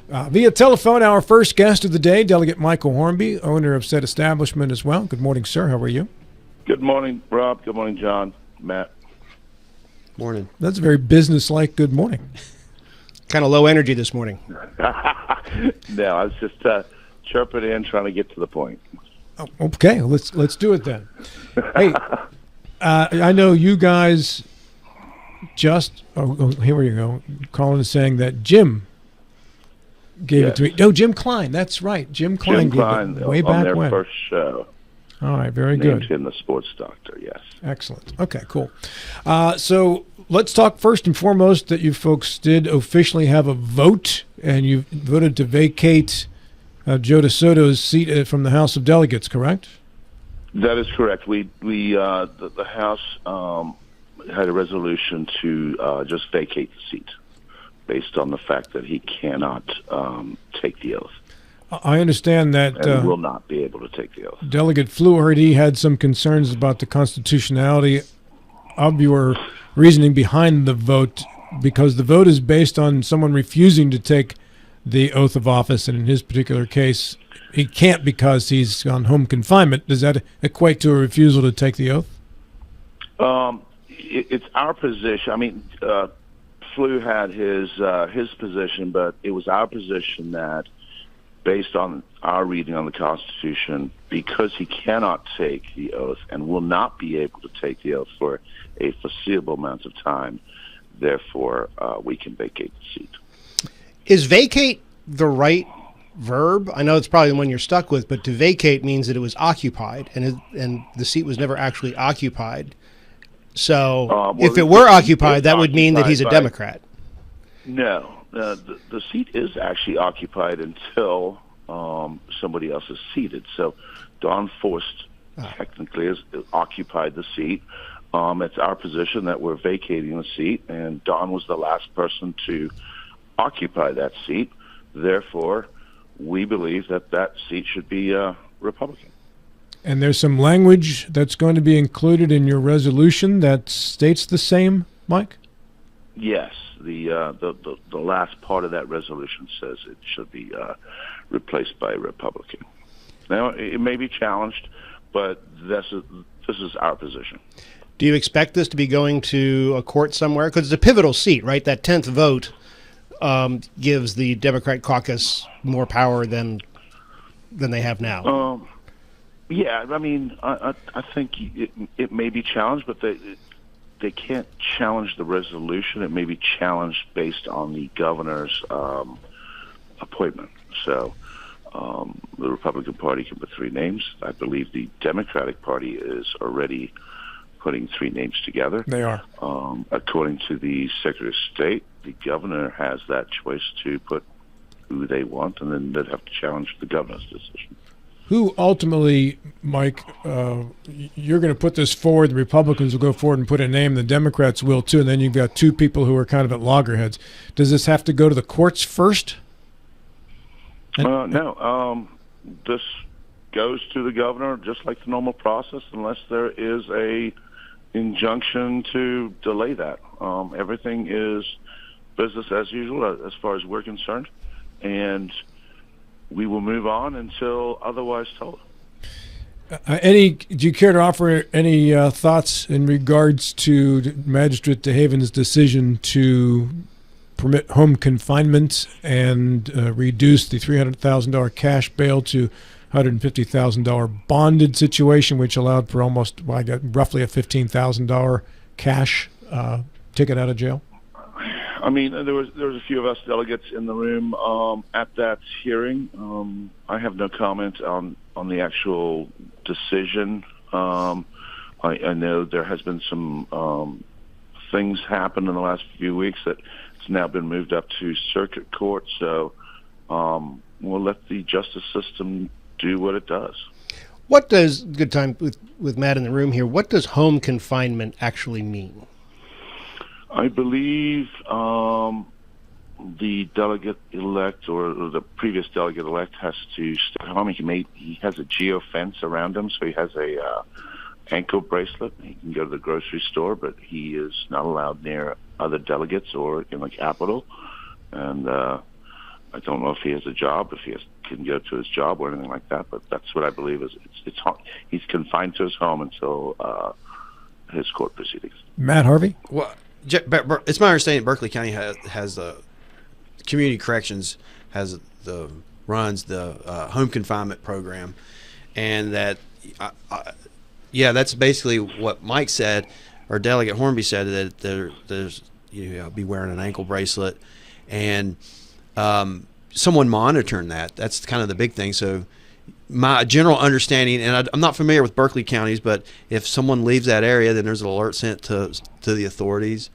Via telephone, our first guest of the day, Delegate Michael Hornby, owner of said establishment as well. Good morning, sir. How are you? Good morning, Rob. Good morning, John, Matt. Morning. That's a very business-like good morning. Kind of low energy this morning. No, I was just chirping in, trying to get to the point. Oh, okay, let's do it then. Hey, I know you guys just here we go. Colin is saying that Jim gave it to me. No, Jim Klein. That's right. Jim Klein gave it way back on their when. First show. All right, very Named good. him the sports doctor. Yes. Excellent. Okay, cool. So let's talk first and foremost that you folks did officially have a vote, and you voted to vacate Joe DeSoto's seat from the House of Delegates, correct? That is correct. The House had a resolution to just vacate the seat based on the fact that he cannot take the oath. I understand that and will not be able to take the oath. Delegate Fluharty had some concerns about the constitutionality of your reasoning behind the vote, because the vote is based on someone refusing to take the oath of office, and in his particular case, he can't because he's on home confinement. Does that equate to a refusal to take the oath? It's our position. I mean, Flu had his position, but it was our position that, based on our reading on the Constitution, because he cannot take the oath and will not be able to take the oath for a foreseeable amount of time, therefore we can vacate the seat. Is vacate the right verb? I know it's probably the one you're stuck with, but to vacate means that it was occupied, and the seat was never actually occupied. So if it were occupied, that would mean that he's a Democrat. No. The seat is actually occupied until somebody else is seated. So Don Forst technically has occupied the seat. It's our position that we're vacating the seat, and Don was the last person to occupy that seat. Therefore, we believe that that seat should be Republican. And there's some language that's going to be included in your resolution that states the same, Mike? Yes, the last part of that resolution says it should be replaced by a Republican. Now, it may be challenged, but this is our position. Do you expect this to be going to a court somewhere? Because it's a pivotal seat, right? That 10th vote gives the Democrat caucus more power than they have now. Yeah, I mean, I think it may be challenged, but they can't challenge the resolution. It may be challenged based on the governor's appointment. So the Republican Party can put 3 names. I believe the Democratic Party is already putting 3 names together. They are. According to the Secretary of State, the governor has that choice to put who they want, and then they'd have to challenge the governor's decision. Who ultimately, Mike, you're going to put this forward, the Republicans will go forward and put a name, the Democrats will too, and then you've got 2 people who are kind of at loggerheads. Does this have to go to the courts first? No. This goes to the governor just like the normal process, unless there is a injunction to delay that. Everything is business as usual as far as we're concerned, we will move on until otherwise told. Do you care to offer any thoughts in regards to Magistrate DeHaven's decision to permit home confinement and reduce the $300,000 cash bail to $150,000 bonded situation, which allowed for roughly a $15,000 cash ticket out of jail? I mean, there was a few of us delegates in the room at that hearing. I have no comment on the actual decision. I know there has been some things happen in the last few weeks that it's now been moved up to circuit court. So we'll let the justice system do what it does. What does, good time with Matt in the room here, what does home confinement actually mean? I believe the delegate-elect or the previous delegate-elect has to stay home. He has a geofence around him, so he has a ankle bracelet. He can go to the grocery store, but he is not allowed near other delegates or in the Capitol. And I don't know if he has a job, if can go to his job or anything like that. But that's what I believe is he's confined to his home until his court proceedings. Matt Harvey? Well, it's my understanding Berkeley County has the community corrections runs the home confinement program, and that that's basically what Mike said, or Delegate Hornby said, that there's be wearing an ankle bracelet and someone monitoring that. That's kind of the big thing. So my general understanding, and I'm not familiar with Berkeley counties, but if someone leaves that area, then there's an alert sent to the authorities.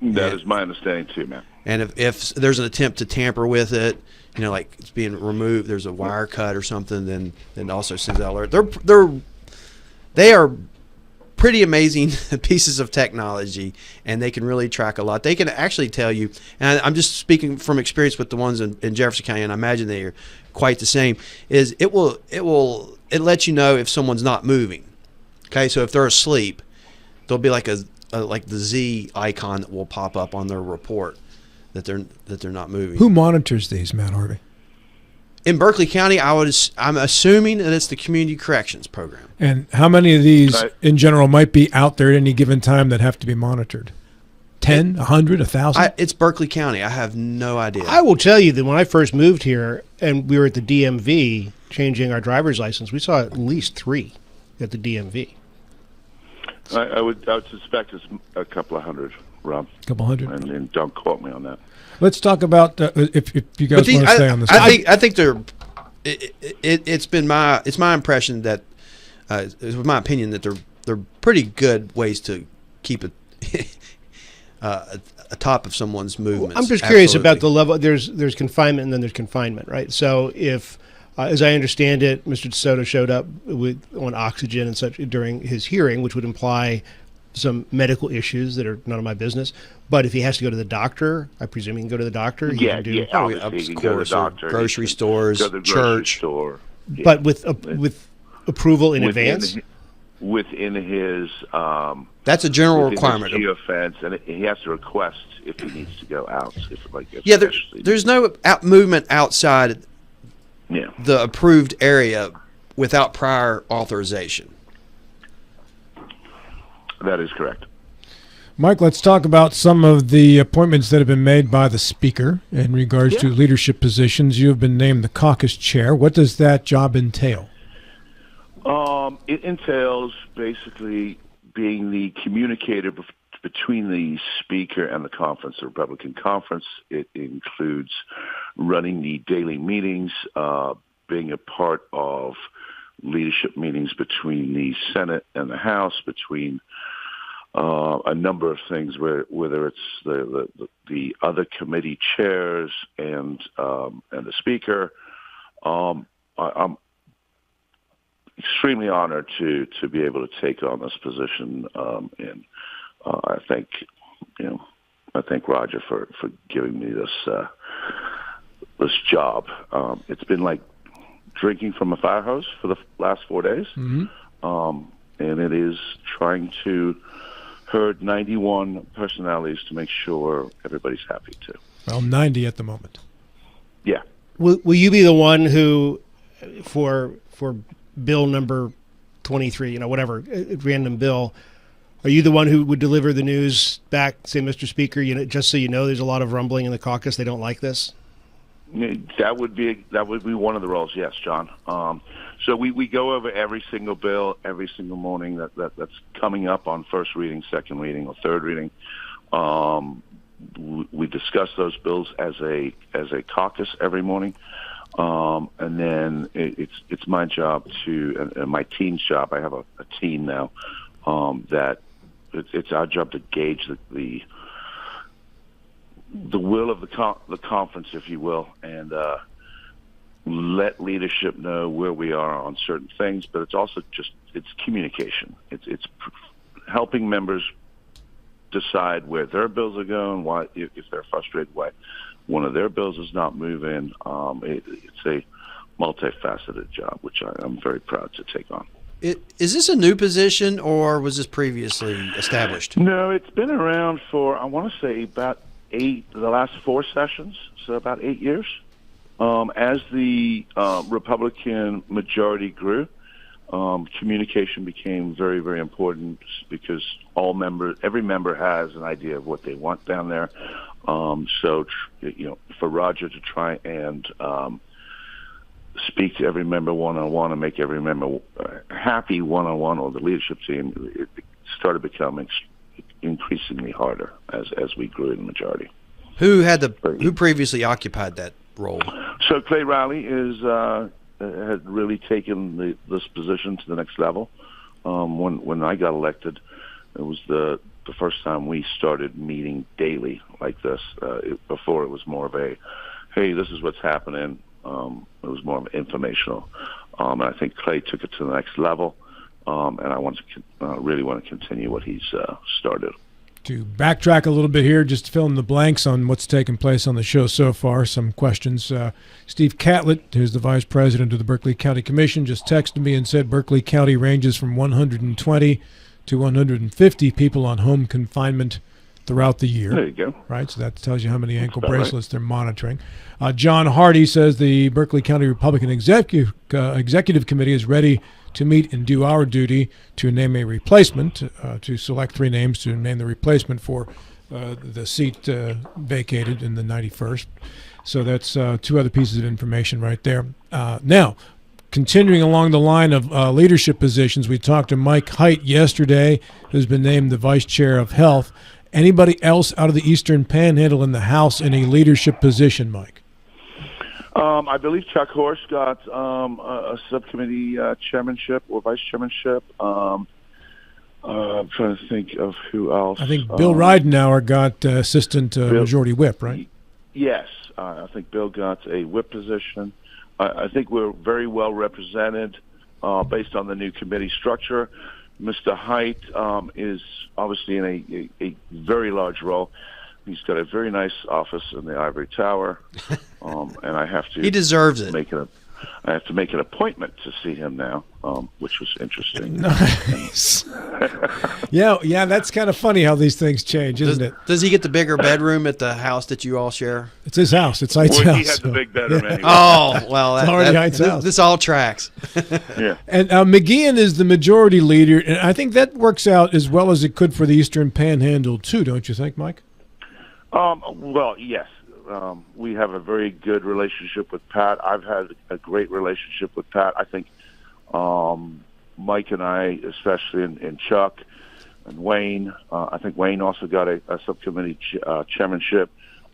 That is my understanding too, man. And if there's an attempt to tamper with it, like it's being removed, there's a wire cut or something, then it also sends out alert. They are pretty amazing pieces of technology, and they can really track a lot. They can actually tell you, and I'm just speaking from experience with the ones in Jefferson County, and I imagine they are quite the same, is it lets you know if someone's not moving. Okay, so if they're asleep, there'll be like like the Z icon that will pop up on their report that they're not moving. Who monitors these, Matt Harvey? In Berkeley County, I'm assuming that it's the Community Corrections Program. And how many of these, in general, might be out there at any given time that have to be monitored? 10, 100, 1,000? It's Berkeley County. I have no idea. I will tell you that when I first moved here and we were at the DMV changing our driver's license, we saw at least 3 at the DMV. I would suspect it's a couple of hundred, Rob. A couple hundred. And don't quote me on that. Let's talk about if you guys want to stay on this. I think it's my impression that it's my opinion that they're pretty good ways to keep it atop of someone's movements. I'm just curious about the level. There's confinement and then there's confinement, right? So if, as I understand it, Mr. DeSoto showed up on oxygen and such during his hearing, which would imply some medical issues that are none of my business. But if he has to go to the doctor, I presume he can go to the doctor. He can do, obviously he can go to the doctor, grocery stores, go to the church. store. But with approval in advance? Within his... that's a general requirement. Offense, and he has to request if he needs to go out. There's no movement outside the approved area without prior authorization. That is correct. Mike, let's talk about some of the appointments that have been made by the Speaker in regards to leadership positions. You have been named the caucus chair. What does that job entail? It entails basically being the communicator between the Speaker and the conference, the Republican conference. It includes running the daily meetings, being a part of leadership meetings between the Senate and the House, between a number of things, whether it's the other committee chairs and the Speaker. I'm extremely honored to be able to take on this position, and I thank Roger for giving me this job. It's been like drinking from a fire hose for the last 4 days, and it is trying to herd 91 personalities to make sure everybody's happy too. Well, 90 at the moment. Yeah. Will you be the one who, for bill number 23, whatever, random bill, are you the one who would deliver the news back, say, Mr. Speaker, just so you know there's a lot of rumbling in the caucus, they don't like this? That would be one of the roles, yes, John. So we go over every single bill every single morning that's coming up on first reading, second reading, or third reading. We discuss those bills as a caucus every morning, and then it's my job and my team's job. I have a team now that it's our job to gauge the will of the conference, if you will, and let leadership know where we are on certain things. But it's also it's communication. It's helping members decide where their bills are going, why, if they're frustrated why one of their bills is not moving. It's a multifaceted job, which I'm very proud to take on. Is this a new position, or was this previously established? No, it's been around for, I want to say, about the last 4 sessions, so about 8 years. As the Republican majority grew, communication became very, very important because every member has an idea of what they want down there. So, for Roger to try and speak to every member one-on-one and make every member happy one-on-one, or the leadership team, it started becoming increasingly harder as we grew in the majority. Who previously occupied that role? So Clay Riley had really taken this position to the next level. When I got elected, it was the first time we started meeting daily like this. Before it was more of a, hey, this is what's happening. It was more of informational. And I think Clay took it to the next level. And I really want to continue what he's started. To backtrack a little bit here, just to fill in the blanks on what's taken place on the show so far, some questions. Steve Catlett, who's the vice president of the Berkeley County Commission, just texted me and said Berkeley County ranges from 120 to 150 people on home confinement throughout the year. There you go. Right, so that tells you how many ankle bracelets they're monitoring. John Hardy says the Berkeley County Republican Executive Committee is ready to meet and do our duty to name a replacement, to select 3 names to name the replacement for the seat vacated in the 91st. So that's 2 other pieces of information right there. Now, continuing along the line of leadership positions, we talked to Mike Height yesterday, who's been named the vice chair of health. Anybody else out of the Eastern Panhandle in the House in a leadership position, Mike? I believe Chuck Horst got a subcommittee chairmanship or vice chairmanship. I'm trying to think of who else. I think Bill Ridenauer got assistant majority whip, right? Yes. I think Bill got a whip position. I think we're very well represented based on the new committee structure. Mr. Height is obviously in a very large role. He's got a very nice office in the Ivory Tower, and I have to. He deserves it. I have to make an appointment to see him now, which was interesting. Nice. yeah, that's kind of funny how these things change, isn't it? Does he get the bigger bedroom at the house that you all share? It's his house. It's Height's house. He has the big bedroom anyway. Oh, well, it's already Height's house. This all tracks. Yeah. And McGeehan is the majority leader, and I think that works out as well as it could for the Eastern Panhandle too, don't you think, Mike? Well, yes. We have a very good relationship with Pat. I've had a great relationship with Pat. I think Mike and I, especially, and Chuck and Wayne, I think Wayne also got a subcommittee chairmanship.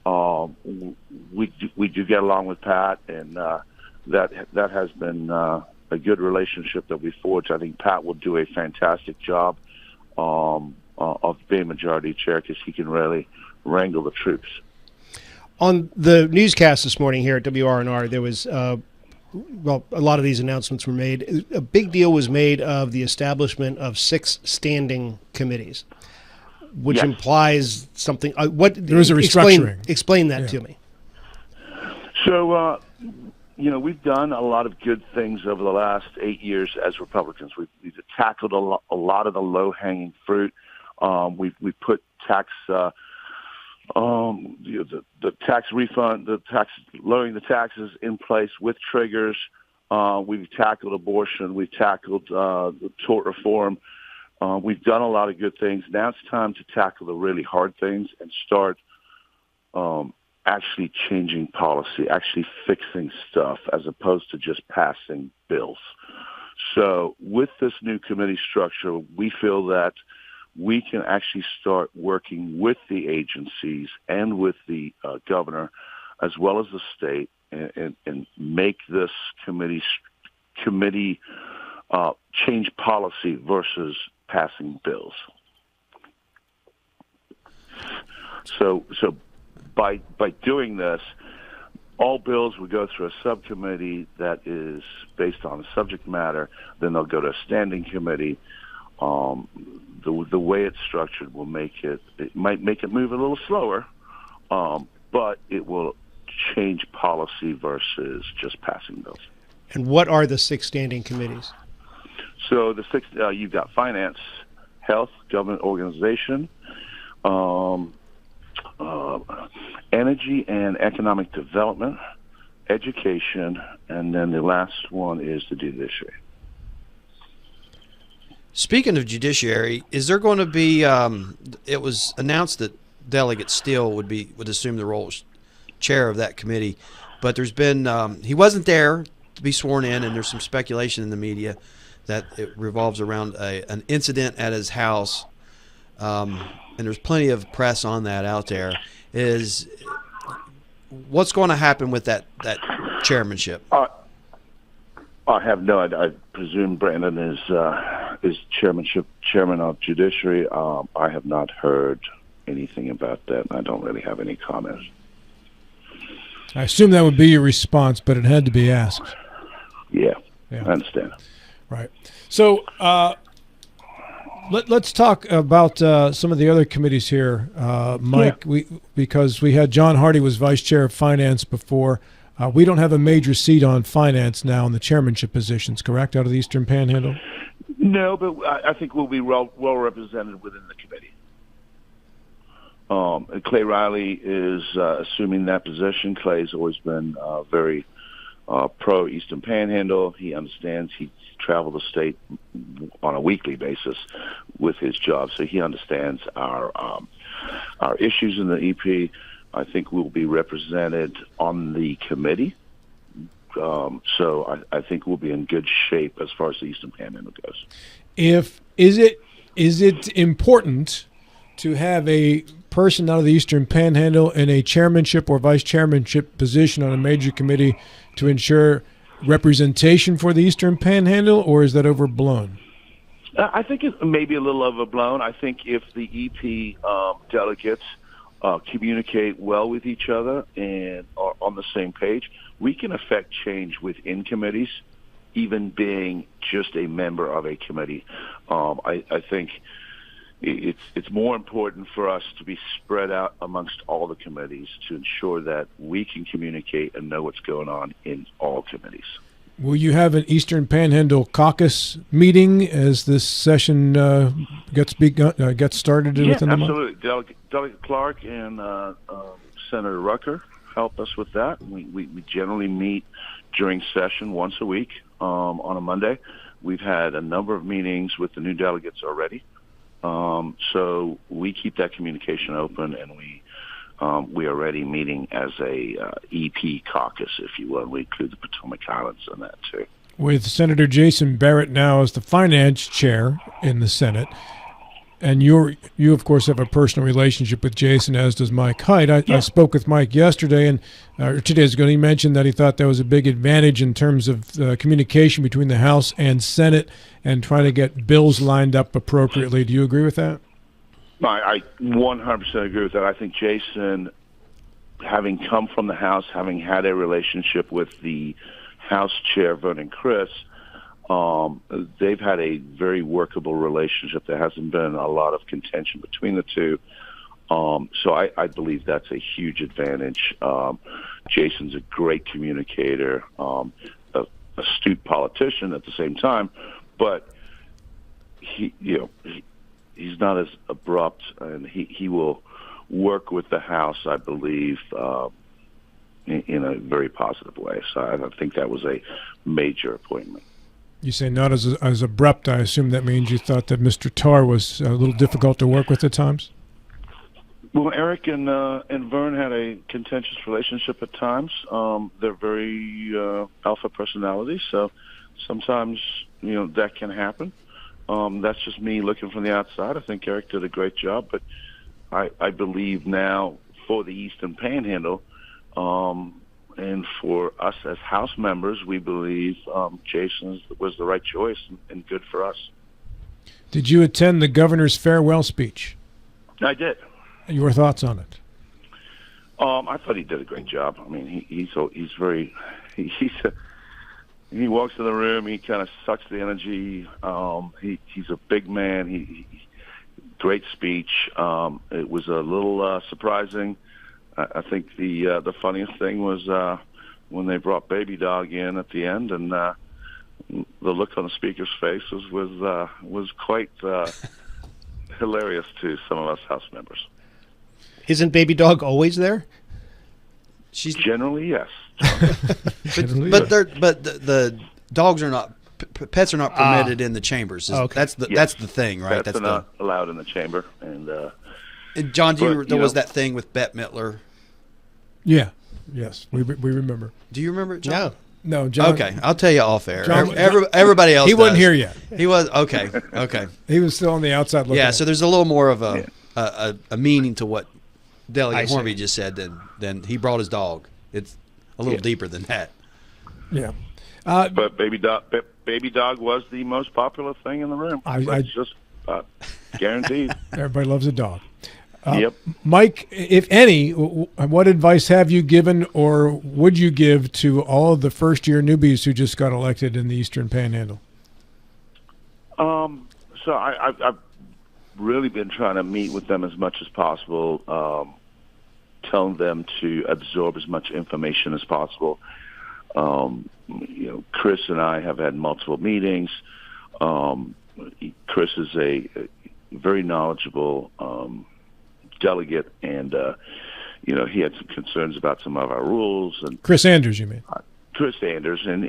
We do get along with Pat, and that has been a good relationship that we forged. I think Pat will do a fantastic job of being majority chair because he can really wrangle the troops. On the newscast this morning here at WRNR, there was, a lot of these announcements were made. A big deal was made of the establishment of 6 standing committees, which implies something. There is a restructuring. Explain that to me. So, we've done a lot of good things over the last 8 years as Republicans. We've tackled a lot of the low-hanging fruit. We put tax. The tax refund, lowering the taxes in place with triggers. We've tackled abortion. We've tackled the tort reform. We've done a lot of good things. Now it's time to tackle the really hard things and start actually changing policy, actually fixing stuff as opposed to just passing bills. So with this new committee structure, we feel that we can actually start working with the agencies and with the governor, as well as the state, and make this committee change policy versus passing bills. So by doing this, all bills would go through a subcommittee that is based on the subject matter. Then they'll go to a standing committee. The way it's structured will it might make it move a little slower, but it will change policy versus just passing bills. And what are the 6 standing committees? So the 6, you've got finance, health, government organization, energy and economic development, education, and then the last one is the judiciary. Speaking of judiciary, is there going to be? It was announced that Delegate Steele would assume the role as chair of that committee, but there's been he wasn't there to be sworn in, and there's some speculation in the media that it revolves around an incident at his house, and there's plenty of press on that out there. What's going to happen with that chairmanship? I have no idea. I presume Brandon is chairman of judiciary. I have not heard anything about that, and I don't really have any comments. I assume that would be your response, but it had to be asked. Yeah. I understand. Right. So let's talk about some of the other committees here, Mike. Yeah. Because we had John Hardy was vice chair of finance before. We don't have a major seat on finance now in the chairmanship positions, correct, out of the Eastern Panhandle? No, but I think we'll be well represented within the committee. Clay Riley is assuming that position. Clay's always been very pro Eastern Panhandle. He understands. He traveled the state on a weekly basis with his job, so he understands our issues in the EP. I think we'll be represented on the committee. So I think we'll be in good shape as far as the Eastern Panhandle goes. Is it important to have a person out of the Eastern Panhandle in a chairmanship or vice chairmanship position on a major committee to ensure representation for the Eastern Panhandle, or is that overblown? I think it may be a little overblown. I think if the EP delegates communicate well with each other and are on the same page, we can affect change within committees, even being just a member of a committee. I think it's more important for us to be spread out amongst all the committees to ensure that we can communicate and know what's going on in all committees. Will you have an Eastern Panhandle caucus meeting as this session gets started within the month? Absolutely. Delegate Clark and Senator Rucker help us with that. We generally meet during session once a week on a Monday. We've had a number of meetings with the new delegates already. So we keep that communication open, and we are already meeting as a EP caucus, if you will. We include the Potomac Islands in that too. With Senator Jason Barrett now as the finance chair in the Senate, and you of course have a personal relationship with Jason, as does Mike Hyde. I spoke with Mike yesterday, and 2 days ago, and he mentioned that he thought that was a big advantage in terms of communication between the House and Senate and trying to get bills lined up appropriately. Do you agree with that? I 100% agree with that. I think Jason, having come from the House, having had a relationship with the House Chair, Vernon Chris, they've had a very workable relationship. There hasn't been a lot of contention between the two. So I believe that's a huge advantage. Jason's a great communicator, astute politician at the same time, but he's not as abrupt, and he will work with the House, I believe, in a very positive way. So I think that was a major appointment. You say not as abrupt. I assume that means you thought that Mr. Tarr was a little difficult to work with at times? Well, Eric and Vern had a contentious relationship at times. They're very alpha personalities, so sometimes that can happen. That's just me looking from the outside. I think Eric did a great job, but I believe now for the Eastern Panhandle, and for us as House members, we believe Jason was the right choice and good for us. Did you attend the governor's farewell speech? I did. Your thoughts on it? I thought he did a great job. I mean, he walks in the room, he kind of sucks the energy. He's a big man. He great speech. It was a little surprising. I think the funniest thing was when they brought Baby Dog in at the end, and the look on the speaker's face was quite hilarious to some of us House members. Isn't Baby Dog always there? She's generally, yes. But the dogs are not pets are not permitted in the chambers. Okay. That's the thing, right? Pets are not allowed in the chamber. And John, there was know, that thing with Bette Midler. Yeah. Yes. We remember. Do you remember it, John? No. No, John. Okay, I'll tell you off air. John- Everybody else. He wasn't does. here yet. He was okay. Okay. He was still on the outside looking. Yeah. in. So there's a little more of a meaning to what I Delegate see. Hornby just said than he brought his dog. It's a little deeper than that. Yeah. but baby dog was the most popular thing in the room. It's just guaranteed. Everybody loves a dog. Yep. Mike, if any, what advice have you given or would you give to all of the first-year newbies who just got elected in the Eastern Panhandle? So I've really been trying to meet with them as much as possible, telling them to absorb as much information as possible. Chris and I have had multiple meetings. Chris is a very knowledgeable delegate, and he had some concerns about some of our rules. And Chris Andrews, you mean? Chris Anders, and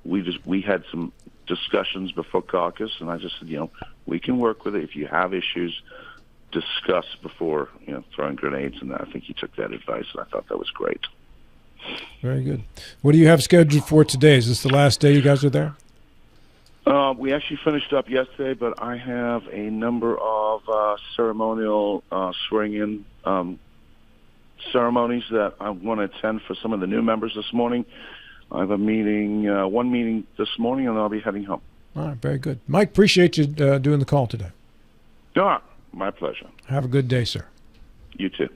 we had some discussions before caucus, and I just said, we can work with it. If you have issues, discuss before throwing grenades. And I think he took that advice, and I thought that was great. Very good. What do you have scheduled for today? Is this the last day you guys are there? We actually finished up yesterday, but I have a number of ceremonial swearing-in ceremonies that I want to attend for some of the new members this morning. I have one meeting this morning, and then I'll be heading home. All right, very good. Mike, appreciate you doing the call today. Yeah, my pleasure. Have a good day, sir. You too.